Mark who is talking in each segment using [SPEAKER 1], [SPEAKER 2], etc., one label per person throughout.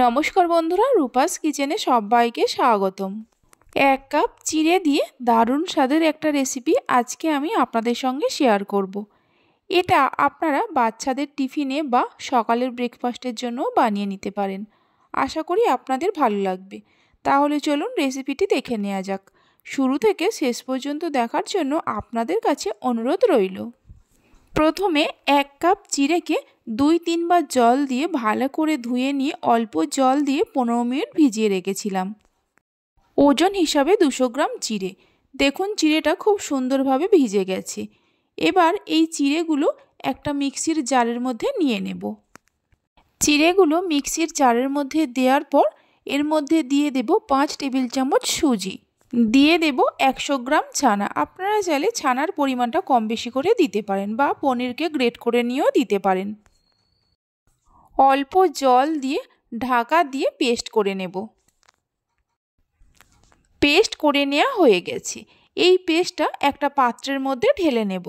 [SPEAKER 1] নমস্কার বন্ধুরা, রূপাস কিচেনে সবাইকে স্বাগতম। 1 কাপ চিড়ে দিয়ে দারুণ স্বাদের একটা রেসিপি আজকে আমি আপনাদের সঙ্গে শেয়ার করব। এটা আপনারা বাচ্চাদের টিফিনে বা সকালের ব্রেকফাস্টের জন্য বানিয়ে নিতে পারেন। আশা করি আপনাদের ভালো লাগবে। তাহলে চলুন রেসিপিটি দেখে নেওয়া যাক। শুরু থেকে শেষ পর্যন্ত দেখার জন্য আপনাদের কাছে অনুরোধ রইল। প্রথমে 1 কাপ চিড়েকে 2-3 বার জল দিয়ে ভালো করে ধুয়ে নিয়ে অল্প জল দিয়ে 15 মিনিট ভিজিয়ে রেখেছিলাম। ওজন হিসাবে 200 গ্রাম চিড়ে। দেখুন চিড়েটা খুব সুন্দরভাবে ভিজে গেছে। এবার এই চিড়েগুলো একটা মিক্সির জারের মধ্যে নিয়ে নেব। চিড়েগুলো মিক্সির জারের মধ্যে দেওয়ার পর এর মধ্যে দিয়ে দেব 5 টেবিল চামচ সুজি, দিয়ে দেব 100 গ্রাম ছানা। আপনারা চাইলে ছানার পরিমাণটা কম বেশি করে দিতে পারেন বা পনিরকে গ্রেট করে নিয়েও দিতে পারেন। অল্প জল দিয়ে ঢাকা দিয়ে পেস্ট করে নেব। পেস্ট করে নেওয়া হয়ে গেছে। এই পেস্টটা একটা পাত্রের মধ্যে ঢেলে নেব।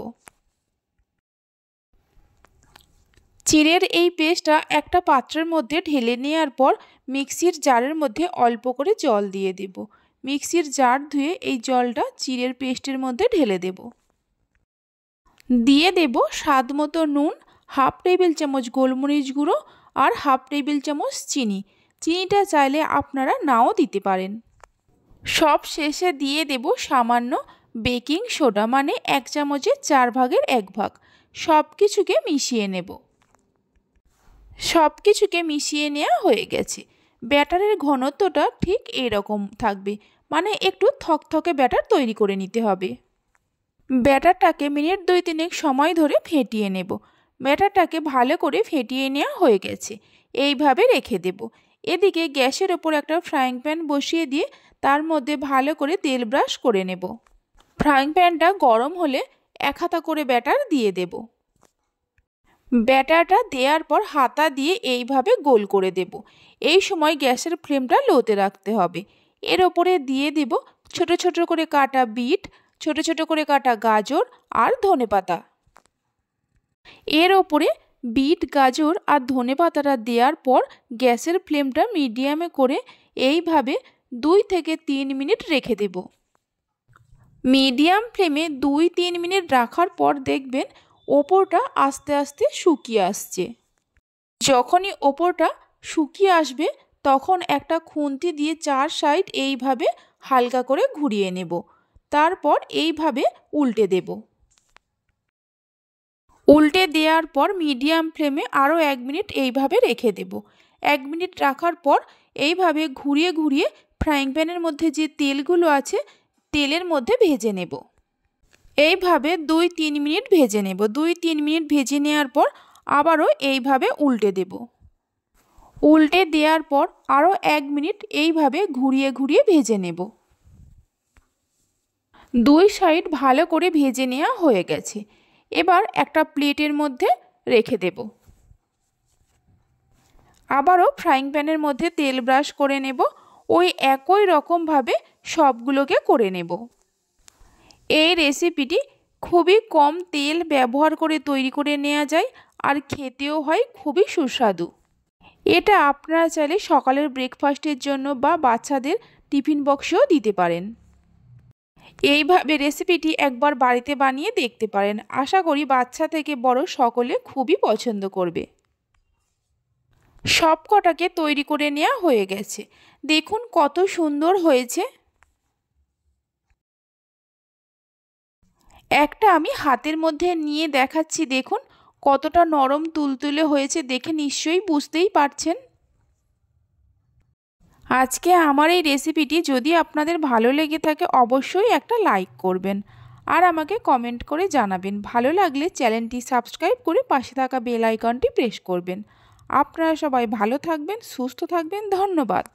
[SPEAKER 1] চিড়ের এই পেস্টটা একটা পাত্রের মধ্যে ঢেলে নেওয়ার পর মিক্সির জারের মধ্যে অল্প করে জল দিয়ে দেব। মিক্সির জার ধুয়ে এই জলটা চিড়ের পেস্টের মধ্যে ঢেলে দেব। দিয়ে দেব স্বাদ মতো নুন, হাফ টেবিল চামচ গোলমরিচ গুঁড়ো আর হাফ টেবিল চামচ চিনি। চিনিটা চাইলে আপনারা নাও দিতে পারেন। সব শেষে দিয়ে দেব সামান্য বেকিং সোডা, মানে 1 চামচের 4 ভাগের 1 ভাগ। সব কিছুকে মিশিয়ে নেব। সব কিছুকে মিশিয়ে নেওয়া হয়ে গেছে। ব্যাটারের ঘনত্বটা ঠিক এরকম থাকবে, মানে একটু থকথকে ব্যাটার তৈরি করে নিতে হবে। ব্যাটারটাকে মিনিট 2-3 সময় ধরে ফেটিয়ে নেব। ব্যাটারটাকে ভালো করে ফেটিয়ে নেওয়া হয়ে গেছে। এইভাবে রেখে দেব। এদিকে গ্যাসের ওপর একটা ফ্রাইং প্যান বসিয়ে দিয়ে তার মধ্যে ভালো করে তেল ব্রাশ করে নেব। ফ্রাইং প্যানটা গরম হলে 1 হাতা করে ব্যাটার দিয়ে দেব। ব্যাটারটা দেওয়ার পর হাতা দিয়ে এইভাবে গোল করে দেব। এই সময় গ্যাসের ফ্লেমটা লোতে রাখতে হবে। এর ওপরে দিয়ে দেব ছোট ছোট করে কাটা বিট, ছোট ছোট করে কাটা গাজর আর ধনেপাতা। এর ওপরে বিট, গাজর আর ধনেপাতাটা দেওয়ার পর গ্যাসের ফ্লেমটা মিডিয়ামে করে এইভাবে 2 থেকে 3 মিনিট রেখে দেব। মিডিয়াম ফ্লেমে 2-3 মিনিট রাখার পর দেখবেন ওপরটা আস্তে আস্তে শুকিয়ে আসছে। যখনই ওপরটা শুকিয়ে আসবে তখন একটা খুন্তি দিয়ে 4 সাইড এইভাবে হালকা করে ঘুরিয়ে নেব। তারপর এইভাবে উল্টে দেব। উল্টে দেওয়ার পর মিডিয়াম ফ্লেমে আরও 1 মিনিট এইভাবে রেখে দেব। 1 মিনিট রাখার পর এইভাবে ঘুরিয়ে ঘুরিয়ে ফ্রাইং প্যানের মধ্যে যে তেলগুলো আছে তেলের মধ্যে ভেজে নেব। এইভাবে 2-3 মিনিট ভেজে নেব। 2-3 মিনিট ভেজে নেওয়ার পর আবারও এইভাবে উল্টে দেব। উল্টে দেওয়ার পর আরও 1 মিনিট এইভাবে ঘুরিয়ে ঘুরিয়ে ভেজে নেব। 2 সাইড ভালো করে ভেজে নেওয়া হয়ে গেছে। এবার একটা প্লেটের মধ্যে রেখে দেব। আবারও ফ্রাইং প্যানের মধ্যে তেল ব্রাশ করে নেব। ওই একই রকমভাবে সবগুলোকে করে নেব। এই রেসিপিটি খুবই কম তেল ব্যবহার করে তৈরি করে নেওয়া যায় আর খেতেও হয় খুবই সুস্বাদু। এটা আপনারা চাইলে সকালের ব্রেকফাস্টের জন্য বা বাচ্চাদের টিফিন বক্সেও দিতে পারেন। এইভাবে রেসিপিটি একবার বাড়িতে বানিয়ে দেখতে পারেন। আশা করি বাচ্চা থেকে বড় সকলে খুবই পছন্দ করবে। সব কটাকে তৈরি করে নেওয়া হয়ে গেছে। দেখুন কত সুন্দর হয়েছে। একটা আমি হাতের মধ্যে নিয়ে দেখাচ্ছি। দেখুন কতটা নরম তুলতুলে হয়েছে, দেখে নিশ্চয়ই বুঝতেই পারছেন। আজকে আমার এই রেসিপিটি যদি আপনাদের ভালো লেগে থাকে অবশ্যই একটা লাইক করবেন আর আমাকে কমেন্ট করে জানাবেন। ভালো লাগলে চ্যানেলটি সাবস্ক্রাইব করে পাশে থাকা বেল আইকনটি প্রেস করবেন। আপনারা সবাই ভালো থাকবেন, সুস্থ থাকবেন। ধন্যবাদ।